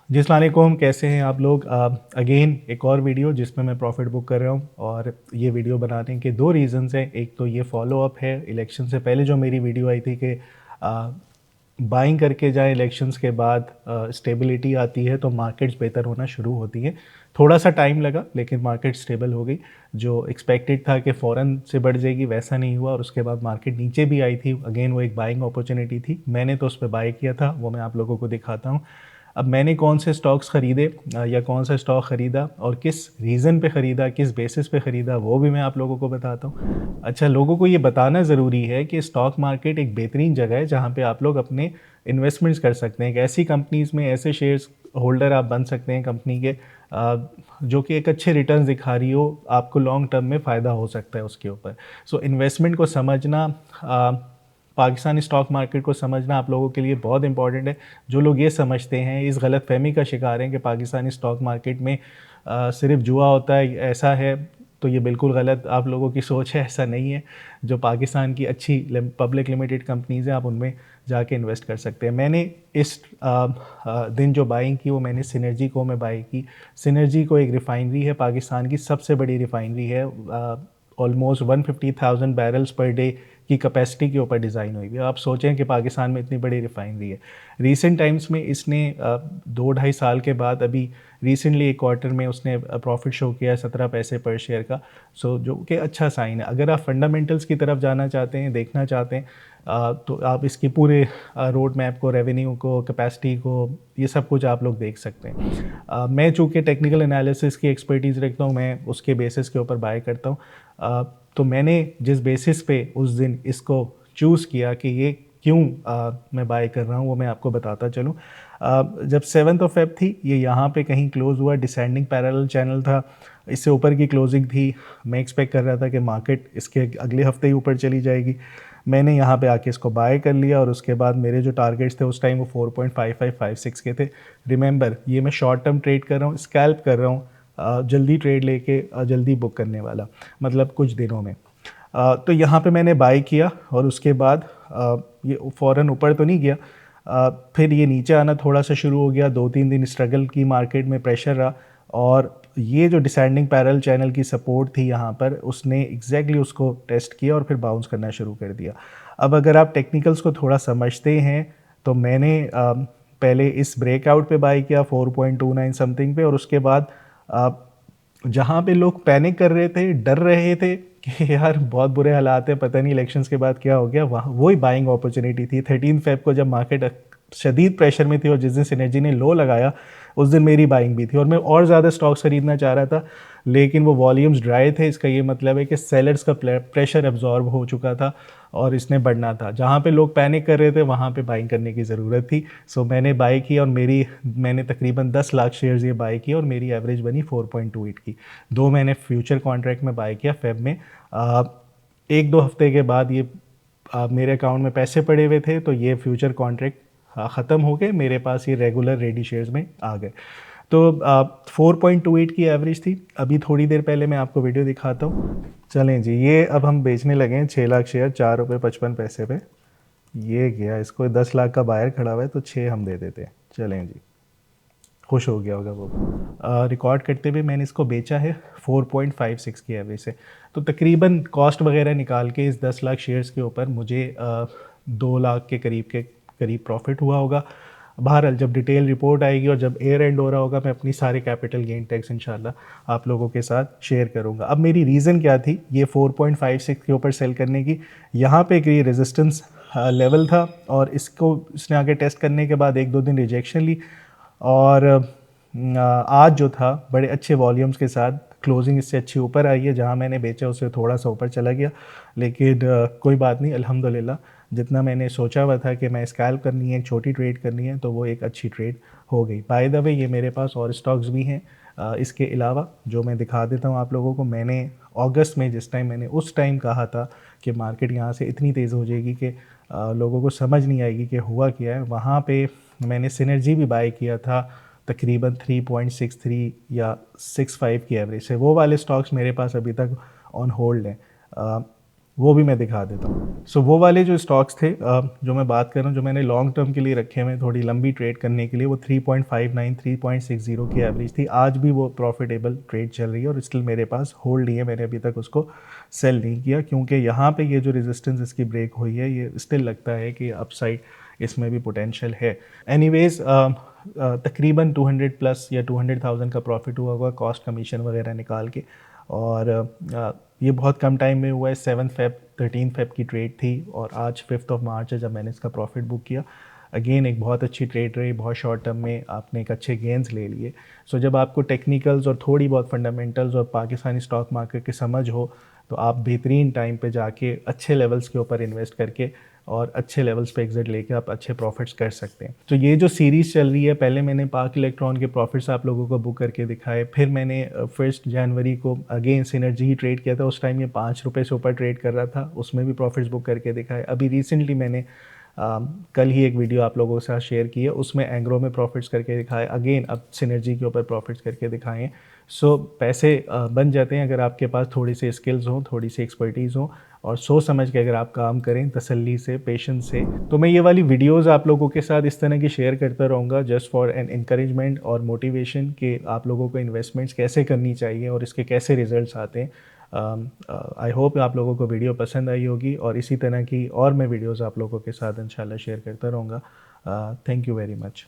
जी अस्सलाम वालेकुम, कैसे हैं आप लोग। अगेन एक और वीडियो जिसमें मैं प्रॉफिट बुक कर रहा हूँ। और ये वीडियो बनाने के दो रीज़न्स हैं। एक तो ये फॉलो अप है इलेक्शन से पहले जो मेरी वीडियो आई थी कि बाइंग करके जाए, इलेक्शंस के बाद स्टेबिलिटी आती है तो मार्केट्स बेहतर होना शुरू होती हैं। थोड़ा सा टाइम लगा लेकिन मार्केट स्टेबल हो गई। जो एक्सपेक्टेड था कि फ़ौरन से बढ़ जाएगी वैसा नहीं हुआ, और उसके बाद मार्केट नीचे भी आई थी। अगेन वो एक बाइंग अपॉर्चुनिटी थी, मैंने तो उस पर बाय किया था, वो मैं आप लोगों को दिखाता हूँ। अब मैंने कौन से स्टॉक्स ख़रीदे या कौन सा स्टॉक ख़रीदा और किस रीज़न पे ख़रीदा, किस बेसिस पे ख़रीदा, वो भी मैं आप लोगों को बताता हूँ। अच्छा, लोगों को ये बताना ज़रूरी है कि स्टॉक मार्केट एक बेहतरीन जगह है जहाँ पे आप लोग अपने इन्वेस्टमेंट्स कर सकते हैं। एक ऐसी कंपनीज़ में ऐसे शेयर्स होल्डर आप बन सकते हैं कंपनी के जो कि एक अच्छे रिटर्न दिखा रही हो, आपको लॉन्ग टर्म में फ़ायदा हो सकता है उसके ऊपर। सो इन्वेस्टमेंट को समझना, पाकिस्तानी स्टॉक मार्केट को समझना आप लोगों के लिए बहुत इंपॉर्टेंट है। जो लोग ये समझते हैं, इस गलत फहमी का शिकार हैं कि पाकिस्तानी स्टॉक मार्केट में सिर्फ जुआ होता है, ऐसा है, तो ये बिल्कुल गलत आप लोगों की सोच है। ऐसा नहीं है। जो पाकिस्तान की अच्छी पब्लिक लिमिटेड कंपनीज़ हैं, आप उनमें जाके इन्वेस्ट कर सकते हैं। मैंने इस दिन जो बाइंग की वो मैंने सिनर्जी को मैं बाई की। सिनर्जी को एक रिफाइनरी है, पाकिस्तान की सबसे बड़ी रिफाइनरी है। ऑलमोस्ट 150,000 बैरल्स पर डे की कैपेसिटी के ऊपर डिज़ाइन हुई है। आप सोचें कि पाकिस्तान में इतनी बड़ी रिफाइनरी है। रीसेंट टाइम्स में इसने 2-2.5 साल के बाद अभी रिसेंटली एक क्वार्टर में उसने प्रॉफिट शो किया है 17 पैसे पर शेयर का। सो जो कि अच्छा साइन है। अगर आप फंडामेंटल्स की तरफ जाना चाहते हैं, देखना चाहते हैं, तो आप इसकी पूरे रोड मैप को, रेवेन्यू को, कैपेसिटी को, ये सब कुछ आप लोग देख सकते हैं। मैं चूँकि टेक्निकल एनालिसिस की एक्सपर्टीज़ रखता हूँ, मैं उसके बेसिस के ऊपर बाय करता हूँ। तो मैंने जिस बेसिस पे उस दिन इसको चूज़ किया कि ये क्यों मैं बाय कर रहा हूँ, वो मैं आपको बताता चलूँ। जब 7 फेब थी, ये यहाँ पे कहीं क्लोज़ हुआ, डिसेंडिंग पैरेलल चैनल था, इससे ऊपर की क्लोजिंग थी। मैं एक्सपेक्ट कर रहा था कि मार्केट इसके अगले हफ्ते ही ऊपर चली जाएगी। मैंने यहाँ पे आके इसको बाय कर लिया, और उसके बाद मेरे जो टारगेट्स थे उस टाइम वो 4.5556 के थे। रिमेंबर, ये मैं शॉर्ट टर्म ट्रेड कर रहा हूँ, स्कैल्प कर रहा हूँ, जल्दी ट्रेड लेके जल्दी बुक करने वाला, मतलब कुछ दिनों में। तो यहाँ पे मैंने बाय किया, और उसके बाद ये फ़ौरन ऊपर तो नहीं गया। फिर ये नीचे आना थोड़ा सा शुरू हो गया। 2-3 दिन स्ट्रगल की, मार्केट में प्रेशर रहा, और ये जो डिसेंडिंग पैरेलल चैनल की सपोर्ट थी यहाँ पर, उसने एग्जैक्टली उसको टेस्ट किया और फिर बाउंस करना शुरू कर दिया। अब अगर आप टेक्निकल्स को थोड़ा समझते हैं तो मैंने पहले इस ब्रेकआउट पे बाय किया 4.29 समथिंग पे, और उसके बाद जहाँ पे लोग पैनिक कर रहे थे, डर रहे थे कि यार बहुत बुरे हालात हैं, पता नहीं इलेक्शंस के बाद क्या हो गया, वहाँ वही बाइंग अपॉर्चुनिटी थी। 13 फेब को जब मार्केट शदीद प्रेशर में थी और जिस दिन सिनर्जी ने लो लगाया, उस दिन मेरी बाइंग भी थी, और मैं और ज़्यादा स्टॉक्स खरीदना चाह रहा था, लेकिन वो वॉल्यूम्स ड्राई थे। इसका ये मतलब है कि सेलर्स का प्रेशर एब्जॉर्ब हो चुका था और इसने बढ़ना था। जहाँ पे लोग पैनिक कर रहे थे वहाँ पे बाइंग करने की ज़रूरत थी। सो मैंने बाई की, और मैंने तकरीबन 10 लाख शेयर्स ये बाई की, और मेरी एवरेज बनी 4.28 की। 2 मैंने फ्यूचर कॉन्ट्रैक्ट में बाई किया फेब में। 1-2 हफ्ते के बाद ये मेरे अकाउंट में पैसे पड़े हुए थे, तो ये फ्यूचर कॉन्ट्रैक्ट ख़त्म हो गए, मेरे पास ये रेगुलर रेडी शेयर्स में आ गए। तो 4.28 की एवरेज थी। अभी थोड़ी देर पहले मैं आपको वीडियो दिखाता हूँ। चलें जी, ये अब हम बेचने लगे हैं 6 लाख शेयर, 4 रुपये 55 पैसे पे। ये गया, इसको 10 लाख का बायर खड़ा हुआ है तो 6 हम दे देते हैं। चलें जी, खुश हो गया होगा वो। रिकॉर्ड करते हुए मैंने इसको बेचा है 4.56 की एवरेज से। तो तकरीबन कॉस्ट वगैरह निकाल के इस 10 लाख शेयर्स के ऊपर मुझे 2 लाख के करीब प्रॉफिट हुआ होगा। बहरहाल जब डिटेल रिपोर्ट आएगी और जब एयर एंड हो रहा होगा, मैं अपनी सारे कैपिटल गेन टैक्स इंशाल्लाह आप लोगों के साथ शेयर करूंगा। अब मेरी रीज़न क्या थी ये 4.56 के ऊपर सेल करने की। यहाँ पे एक रेजिस्टेंस लेवल था, और इसको इसने आगे टेस्ट करने के बाद 1-2 दिन रिजेक्शन ली, और आज जो था बड़े अच्छे वॉल्यूम्स के साथ क्लोजिंग इससे अच्छी ऊपर आई है। जहां मैंने बेचा उससे थोड़ा सा ऊपर चला गया, लेकिन कोई बात नहीं, अल्हम्दुलिल्लाह जितना मैंने सोचा हुआ था कि मैं स्कैल्प करनी है, एक छोटी ट्रेड करनी है, तो वो एक अच्छी ट्रेड हो गई। बाय द वे, ये मेरे पास और स्टॉक्स भी हैं इसके अलावा, जो मैं दिखा देता हूँ आप लोगों को। मैंने अगस्त में, जिस टाइम मैंने उस टाइम कहा था कि मार्केट यहाँ से इतनी तेज़ हो जाएगी कि लोगों को समझ नहीं आएगी कि हुआ क्या है, वहाँ पे मैंने सिनर्जी भी बाय किया था तकरीबन 3.63 या 65 की एवरेज से। वो वाले स्टॉक्स मेरे पास अभी तक ऑन होल्ड हैं। वो भी मैं दिखा देता हूँ। सो वो वाले जो स्टॉक्स थे जो मैं बात कर रहा हूँ, जो मैंने लॉन्ग टर्म के लिए रखे हुए थोड़ी लंबी ट्रेड करने के लिए, वो 3.59 3.60 की एवरेज थी। आज भी वो प्रॉफिटेबल ट्रेड चल रही है और स्टिल मेरे पास होल्ड नहीं है, मैंने अभी तक उसको सेल नहीं किया, क्योंकि यहाँ पे ये जो रेजिस्टेंस इसकी ब्रेक हुई है, ये स्टिल लगता है कि अपसाइड इसमें भी पोटेंशियल है। एनीवेज तकरीबन 200 प्लस या 200,000 का प्रॉफिट हुआ होगा कॉस्ट कमीशन वगैरह निकाल के। और ये बहुत कम टाइम में हुआ है। 7 फेब 13 फेब की ट्रेड थी और आज 5 मार्च है जब मैंने इसका प्रॉफिट बुक किया। अगेन एक बहुत अच्छी ट्रेड रही, बहुत शॉर्ट टर्म में आपने एक अच्छे गेंस ले लिए। सो जब आपको टेक्निकल्स और थोड़ी बहुत फंडामेंटल्स और पाकिस्तानी स्टॉक मार्केट की समझ हो, तो आप बेहतरीन टाइम पे जाके अच्छे लेवल्स के ऊपर इन्वेस्ट करके और अच्छे लेवल्स पे एग्जिट लेके आप अच्छे प्रॉफिट्स कर सकते हैं। तो ये जो सीरीज़ चल रही है, पहले मैंने पाक इलेक्ट्रॉन के प्रॉफिट्स आप लोगों को बुक करके दिखाए, फिर मैंने 1 जनवरी को अगेन सिनर्जी ही ट्रेड किया था। उस टाइम ये 5 रुपये से ऊपर ट्रेड कर रहा था, उसमें भी प्रॉफिट्स बुक करके दिखाए। अभी रिसेंटली मैंने कल ही एक वीडियो आप लोगों के साथ शेयर की है, उसमें एंग्रो में प्रॉफिट्स करके दिखाए, अगेन अब सिनर्जी के ऊपर प्रॉफिट्स करके दिखाए हैं। सो पैसे बन जाते हैं अगर आपके पास थोड़ी सी स्किल्स हों, थोड़ी सी एक्सपर्टीज़ हो और सोच समझ के अगर आप काम करें तसल्ली से, पेशेंस से। तो मैं ये वाली वीडियोस आप लोगों के साथ इस तरह की शेयर करता रहूँगा, जस्ट फॉर एन इंकरेजमेंट और मोटिवेशन कि आप लोगों को इन्वेस्टमेंट्स कैसे करनी चाहिए और इसके कैसे रिजल्ट्स आते हैं। आई होप आप लोगों को वीडियो पसंद आई होगी और इसी तरह की और मैं वीडियोज़ आप लोगों के साथ इंशाल्लाह शेयर करता रहूँगा। Thank you very much.